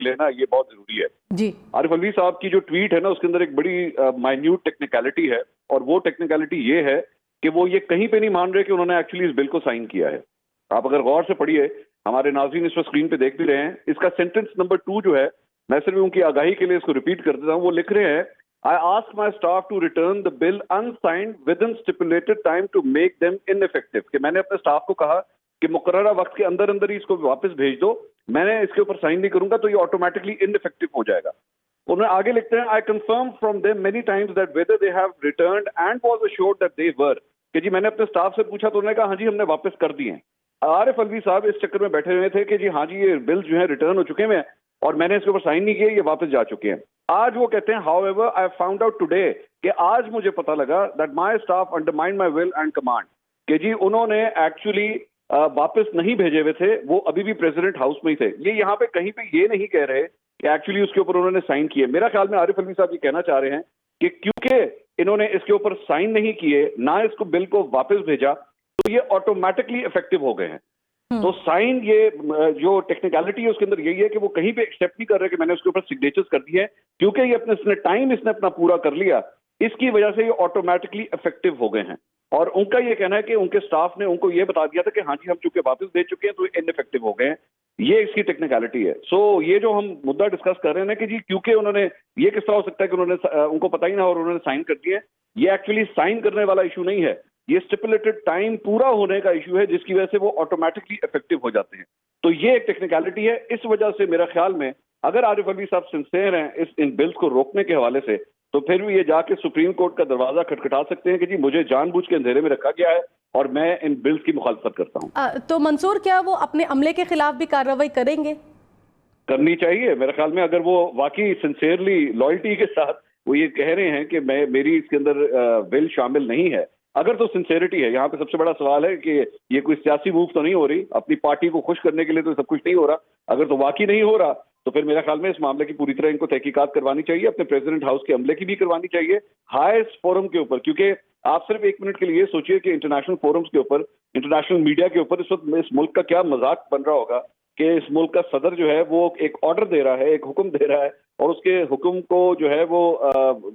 लेना ये बहुत जरूरी है जी। आरिफ अलवी साहब की जो ट्वीट है ना, उसके अंदर एक बड़ी माइन्यूट टेक्निकलिटी है, और वो टेक्निकलिटी ये है कि वो ये कहीं पे नहीं मान रहे कि उन्होंने एक्चुअली इस बिल को साइन किया है। आप अगर गौर से पढ़िए, हमारे नाज़रीन इस पर स्क्रीन पे देख भी रहे हैं, इसका सेंटेंस नंबर 2 जो है, मैं सिर्फ उनकी आगाही के लिए इसको रिपीट कर देता हूँ। वो लिख रहे हैं, I ask my staff to return the bill unsigned within stipulated time to make them ineffective। कि मैंने अपने स्टाफ को कहा कि मुकर्ररा वक्त के अंदर अंदर ही इसको वापस भेज दो, मैंने इसके ऊपर साइन नहीं करूंगा तो ये ऑटोमेटिकली इनइफेक्टिव हो जाएगा। उन्होंने आगे लिखते हैं, I confirm from them many times that whether they have returned and was assured that they were. कि जी मैंने अपने स्टाफ से पूछा तो उन्होंने कहा हाँ जी हमने वापस कर दिए हैं। आरिफ अलवी साहब इस चक्कर में बैठे हुए थे कि जी हाँ जी ये बिल जो है रिटर्न हो चुके हैं और मैंने इसके ऊपर साइन नहीं किया, ये वापस जा चुके हैं। आज वो कहते हैं, however I found out today, कि आज मुझे पता लगा that my staff undermined my will and command, कि जी उन्होंने एक्चुअली वापस नहीं भेजे हुए थे, वो अभी भी प्रेसिडेंट हाउस में ही थे। ये यहाँ पे कहीं पे ये नहीं कह रहे कि एक्चुअली उसके ऊपर उन्होंने साइन किए। मेरा ख्याल में आरिफ अलवी साहब ये कहना चाह रहे हैं कि क्योंकि इन्होंने इसके ऊपर साइन नहीं किए, ना इसको बिल को वापस भेजा, तो ये ऑटोमेटिकली इफेक्टिव हो गए हैं। तो साइन, ये जो टेक्निकलिटी है उसके अंदर यही है कि वो कहीं पे एक्सेप्ट नहीं कर रहे कि मैंने उसके ऊपर सिग्नेचर्स कर दिए हैं, क्योंकि ये इसने अपना पूरा कर लिया, इसकी वजह से ये ऑटोमेटिकली इफेक्टिव हो गए हैं। और उनका ये कहना है कि उनके स्टाफ ने उनको ये बता दिया था कि हाँ जी हम चूंकि वापस दे चुके हैं तो इनइफेक्टिव हो गए हैं। ये इसकी टेक्निकलिटी है। सो ये जो हम मुद्दा डिस्कस कर रहे हैं ना कि जी क्योंकि उन्होंने, ये किस तरह हो सकता है कि उन्होंने उनको पता ही ना और उन्होंने साइन कर दिए, ये एक्चुअली साइन करने वाला इशू नहीं है, ये स्टिपुलेटेड टाइम पूरा होने का इशू है, जिसकी वजह से वो ऑटोमेटिकली इफेक्टिव हो जाते हैं। तो ये एक टेक्निकलिटी है। इस वजह से मेरा ख्याल में अगर आरिफ अलवी साहब सिंसियर हैं इन बिल्स को रोकने के हवाले से, तो फिर भी ये जाके सुप्रीम कोर्ट का दरवाजा खटखटा सकते हैं कि जी मुझे जानबूझ के अंधेरे में रखा गया है और मैं इन बिल्स की मुखालफत करता हूँ। तो मंसूर, क्या वो अपने अमले के खिलाफ भी कार्रवाई करेंगे? करनी चाहिए मेरे ख्याल में। अगर वो वाकई सिंसियरली लॉयल्टी के साथ वो ये कह रहे हैं कि मेरी इसके अंदर विल शामिल नहीं है, अगर तो सिंसियरिटी है। यहाँ पे सबसे बड़ा सवाल है कि ये कोई सियासी मूव तो नहीं हो रही, अपनी पार्टी को खुश करने के लिए तो सब कुछ नहीं हो रहा। अगर तो वाकई नहीं हो रहा तो फिर मेरा ख्याल में इस मामले की पूरी तरह इनको तहकीकात करवानी चाहिए, अपने प्रेसिडेंट हाउस के अमले की भी करवानी चाहिए, हाईएस्ट फोरम के ऊपर। क्योंकि आप सिर्फ एक मिनट के लिए सोचिए कि इंटरनेशनल फोरम्स के ऊपर, इंटरनेशनल मीडिया के ऊपर इस वक्त इस मुल्क का क्या मजाक बन रहा होगा कि इस मुल्क का सदर जो है वो एक ऑर्डर दे रहा है, एक हुक्म दे रहा है, और उसके हुक्म को जो है वो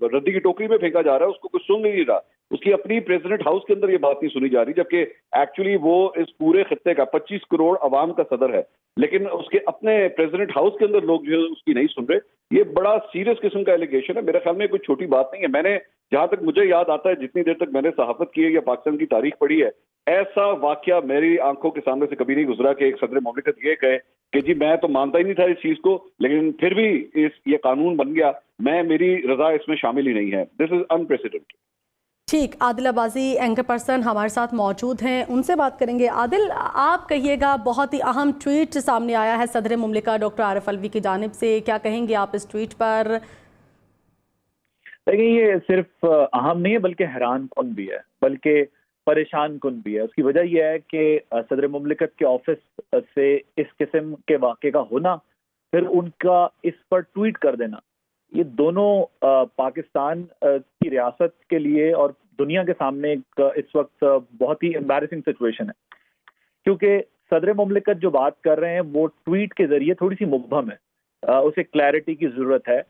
रद्दी की टोकरी में फेंका जा रहा है, उसको कुछ सुन नहीं रहा। उसकी अपनी प्रेसिडेंट हाउस के अंदर ये बात नहीं सुनी जा रही, जबकि एक्चुअली वो इस पूरे खत्ते का 25 करोड़ अवाम का सदर है, लेकिन उसके अपने प्रेसिडेंट हाउस के अंदर लोग जो है उसकी नहीं सुन रहे। ये बड़ा सीरियस किस्म का एलिगेशन है। मेरे ख्याल में कोई छोटी बात नहीं है। मैंने, जहां तक मुझे याद आता है, जितनी देर तक मैंने सहाफत की है या पाकिस्तान की तारीख पढ़ी है, ऐसा वाकया मेरी आंखों के सामने से कभी नहीं गुजरा कि एक सदर मुमलिकत ये कहे कि जी मैं तो मानता ही नहीं था इस चीज को, लेकिन फिर भी ये कानून बन गया, मेरी रजा इसमें शामिल ही नहीं है। This is unprecedented. ठीक, आदिल अब्बासी एंकर पर्सन हमारे साथ मौजूद हैं, उनसे बात करेंगे। आदिल, आप कहिएगा, बहुत ही अहम ट्वीट सामने आया है सदर मुमलिका डॉक्टर आरिफ अलवी की जानिब से, क्या कहेंगे आप इस ट्वीट पर? देखिए, ये सिर्फ अहम नहीं है बल्कि हैरान कुन भी है, बल्कि परेशान कुन भी है। उसकी वजह यह है कि सदर मुमलिकत के ऑफिस से इस किस्म के वाक़े का होना, फिर उनका इस पर ट्वीट कर देना, ये दोनों पाकिस्तान की रियासत के लिए और दुनिया के सामने इस वक्त बहुत ही एम्बैरेसिंग सिचुएशन है। क्योंकि सदर मुमलिकत जो बात कर रहे हैं वो ट्वीट के जरिए थोड़ी सी मुबहम है। उसे क्लैरिटी की ज़रूरत है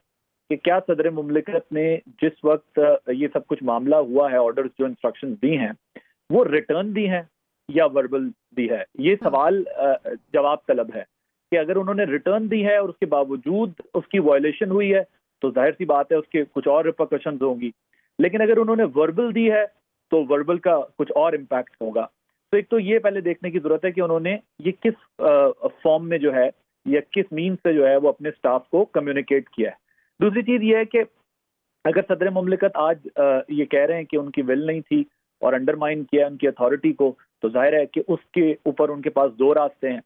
कि क्या सदर मुमलिकत ने जिस वक्त ये सब कुछ मामला हुआ है, ऑर्डर्स जो इंस्ट्रक्शंस दी हैं, वो रिटर्न दी हैं या वर्बल दी है। ये सवाल जवाब तलब है कि अगर उन्होंने रिटर्न दी है और उसके बावजूद उसकी वायलेशन हुई है तो जाहिर सी बात है उसके कुछ और रिपरकशंस होंगी, लेकिन अगर उन्होंने वर्बल दी है तो वर्बल का कुछ और इम्पैक्ट होगा। तो एक तो ये पहले देखने की जरूरत है कि उन्होंने ये किस फॉर्म में जो है या किस मीन्स से जो है वो अपने स्टाफ को कम्युनिकेट किया है। दूसरी चीज ये है कि अगर सदर मुमलिकत आज ये कह रहे हैं कि उनकी विल नहीं थी और अंडरमाइन किया उनकी अथॉरिटी को, तो जाहिर है कि उसके ऊपर उनके पास दो रास्ते हैं।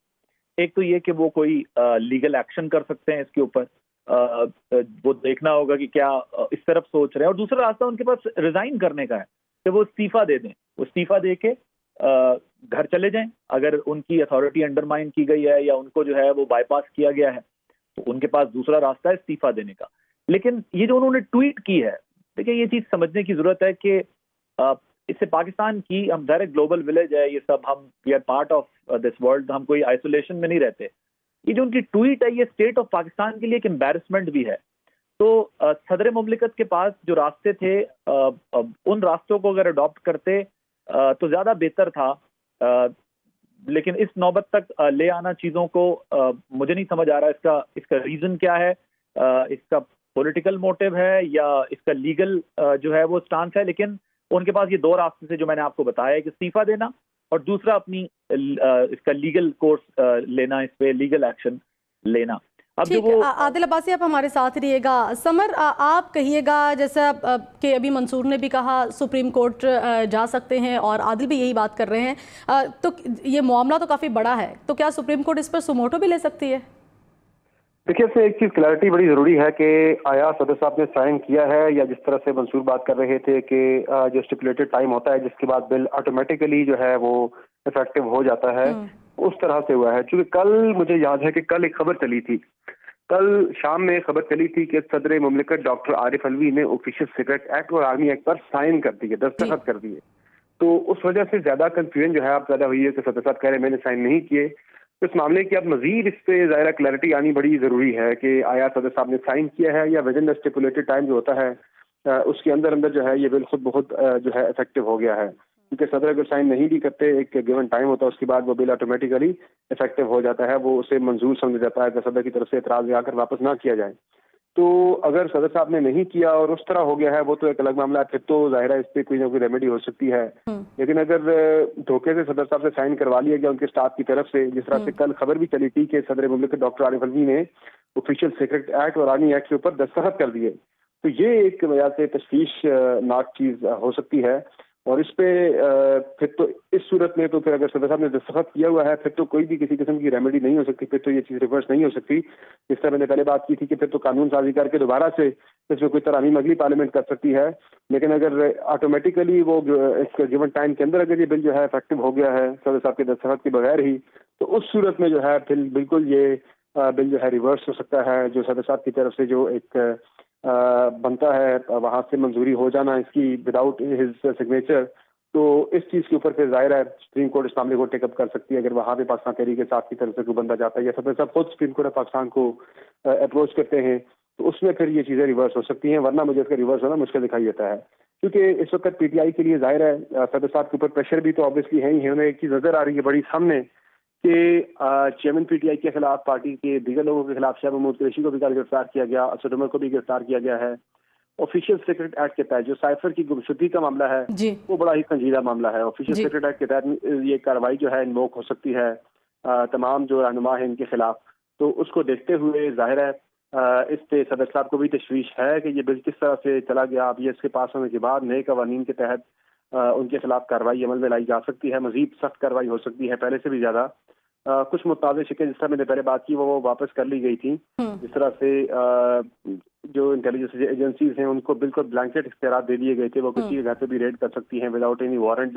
एक तो ये कि वो कोई लीगल एक्शन कर सकते हैं इसके ऊपर, वो देखना होगा कि क्या इस तरफ सोच रहे हैं, और दूसरा रास्ता उनके पास रिजाइन करने का है कि वो इस्तीफा दे दें। वो इस्तीफा दे के घर चले जाएं अगर उनकी अथॉरिटी अंडरमाइन की गई है या उनको जो है वो बाईपास किया गया है, तो उनके पास दूसरा रास्ता है इस्तीफा देने का। लेकिन ये जो उन्होंने ट्वीट की है, देखिए ये चीज समझने की जरूरत है कि इससे पाकिस्तान की, हम डायरेक्ट ग्लोबल विलेज है, ये सब हम we are part of this world, हम कोई आइसोलेशन में नहीं रहते। یہ جو ان کی ٹویٹ ہے یہ اسٹیٹ آف پاکستان کے لیے ایک امبیرسمنٹ بھی ہے. تو صدر مملکت کے پاس جو راستے تھے ان راستوں کو اگر اڈاپٹ کرتے تو زیادہ بہتر تھا, لیکن اس نوبت تک لے آنا چیزوں کو مجھے نہیں سمجھ آ رہا اس کا ریزن کیا ہے. اس کا پولیٹیکل موٹیو ہے یا اس کا لیگل جو ہے وہ سٹانس ہے, لیکن ان کے پاس یہ دو راستے تھے جو میں نے آپ کو بتایا, ایک استعفیٰ دینا اور دوسرا اپنی اس کا لیگل کورس لینا, اس پہ لیگل ایکشن لینا. ٹھیک ہے عادل عباسی, آپ ہمارے ساتھ رہیے گا. سمر, آپ کہیے گا جیسا کہ ابھی منصور نے بھی کہا سپریم کورٹ جا سکتے ہیں اور عادل بھی یہی بات کر رہے ہیں, تو یہ معاملہ تو کافی بڑا ہے, تو کیا سپریم کورٹ اس پر سموٹو بھی لے سکتی ہے؟ دیکھیے, اس میں ایک چیز کلیئرٹی بڑی ضروری ہے کہ آیا صدر صاحب نے سائن کیا ہے, یا جس طرح سے منصور بات کر رہے تھے کہ جو اسٹیپولیٹڈ ٹائم ہوتا ہے جس کے بعد بل آٹومیٹیکلی جو ہے وہ افیکٹو ہو جاتا ہے, اس طرح سے ہوا ہے. چونکہ کل مجھے یاد ہے کہ کل ایک خبر چلی تھی, کل شام میں خبر چلی تھی کہ صدر مملکت ڈاکٹر عارف الوی نے آفیشیل سیکرٹ ایکٹ اور آرمی ایکٹ پر سائن کر دیے, دستخط کر دیے. تو اس وجہ سے زیادہ کنفیوژن جو ہے آپ زیادہ ہوئی ہے کہ صدر صاحب کہہ رہے ہیں میں نے سائن نہیں کیے. اس معاملے کی اب مزید اس پہ ظاہرہ کلیئرٹی آنی بڑی ضروری ہے کہ آیا صدر صاحب نے سائن کیا ہے یا with in the stipulated time جو ہوتا ہے اس کے اندر جو ہے یہ بل خود بخود جو ہے افیکٹو ہو گیا ہے. کیونکہ صدر اگر سائن نہیں بھی کرتے, ایک گیون ٹائم ہوتا ہے, اس کے بعد وہ بل آٹومیٹیکلی افیکٹو ہو جاتا ہے, وہ اسے منظور سمجھا جاتا ہے کہ صدر کی طرف سے اعتراض آ کر واپس نہ کیا جائے. تو اگر صدر صاحب نے نہیں کیا اور اس طرح ہو گیا ہے وہ تو ایک الگ معاملہ ہے, پھر تو ظاہر ہے اس پہ کوئی نہ کوئی ریمیڈی ہو سکتی ہے. لیکن اگر دھوکے سے صدر صاحب سے سائن کروا لیا گیا ان کے اسٹاف کی طرف سے, جس طرح سے کل خبر بھی چلی تھی کہ صدر مملکت ڈاکٹر عارف الوی نے آفیشیل سیکرٹ ایکٹ اور آرمی ایکٹ کے اوپر دستخط کر دیے, تو یہ ایک وجہ سے تشویش ناک چیز ہو سکتی ہے. اور اس پہ پھر تو اس صورت میں تو پھر اگر صدر صاحب نے دستخط کیا ہوا ہے پھر تو کوئی بھی کسی قسم کی ریمیڈی نہیں ہو سکتی, پھر تو یہ چیز ریورس نہیں ہو سکتی. جس طرح میں نے پہلے بات کی تھی کہ پھر تو قانون سازی کر کے دوبارہ سے اس میں کوئی ترامیم اگلی پارلیمنٹ کر سکتی ہے. لیکن اگر آٹومیٹیکلی وہ اس گیون ٹائم کے اندر اگر یہ بل جو ہے افیکٹو ہو گیا ہے صدر صاحب کے دستخط کے بغیر ہی, تو اس صورت میں جو ہے پھر بالکل یہ بل جو ہے ریورس ہو سکتا ہے. جو صدر صاحب کی طرف سے جو ایک بنتا ہے وہاں سے منظوری ہو جانا اس کی وداؤٹ ہز سگنیچر, تو اس چیز کے اوپر پھر ظاہر ہے سپریم کورٹ اس معاملے کو ٹیک اپ کر سکتی ہے. اگر وہاں پہ پاکستان تحریک انصاف کی طرف سے کوئی بندہ جاتا ہے یا صدر صاحب خود سپریم کورٹ آف پاکستان کو اپروچ کرتے ہیں, تو اس میں پھر یہ چیزیں ریورس ہو سکتی ہیں. ورنہ مجھے اس کا ریورس ہونا مشکل دکھائی دیتا ہے, کیونکہ اس وقت پی ٹی آئی کے لیے ظاہر ہے صدر صاحب کے اوپر پریشر بھی تو آبویسلی ہے ہی ہے. انہیں ایک چیز نظر آ رہی ہے بڑی سامنے کہ چیئرمین پی ٹی آئی کے خلاف, پارٹی کے دیگر لوگوں کے خلاف شاہ محمود قریشی کو بھی گرفتار کیا گیا, اسد عمر کو بھی گرفتار کیا گیا ہے. آفیشیل سیکرٹ ایکٹ کے تحت جو سائفر کی گمشدگی کا معاملہ ہے وہ بڑا ہی سنجیدہ معاملہ ہے. آفیشیل سیکرٹ ایکٹ کے تحت یہ کارروائی جو ہے انووک ہو سکتی ہے تمام جو رہنما ہیں ان کے خلاف. تو اس کو دیکھتے ہوئے ظاہر ہے اس پہ صدر صاحب کو بھی تشویش ہے کہ یہ بل کس طرح سے چلا گیا. اب یہ اس کے پاس ہونے کے بعد نئے قوانین کے تحت ان کے خلاف کارروائی عمل میں لائی جا سکتی ہے, مزید سخت کارروائی ہو سکتی ہے پہلے سے بھی زیادہ. کچھ متنازع شکیں جس طرح میں نے پہلے بات کی وہ واپس کر لی گئی تھی. جس طرح سے جو انٹیلیجنس ایجنسیز ہیں ان کو بالکل بلینکٹ اختیارات دے دیے گئے تھے, وہ کسی کے گھر پہ بھی ریڈ کر سکتی ہیں وداؤٹ اینی وارنٹ.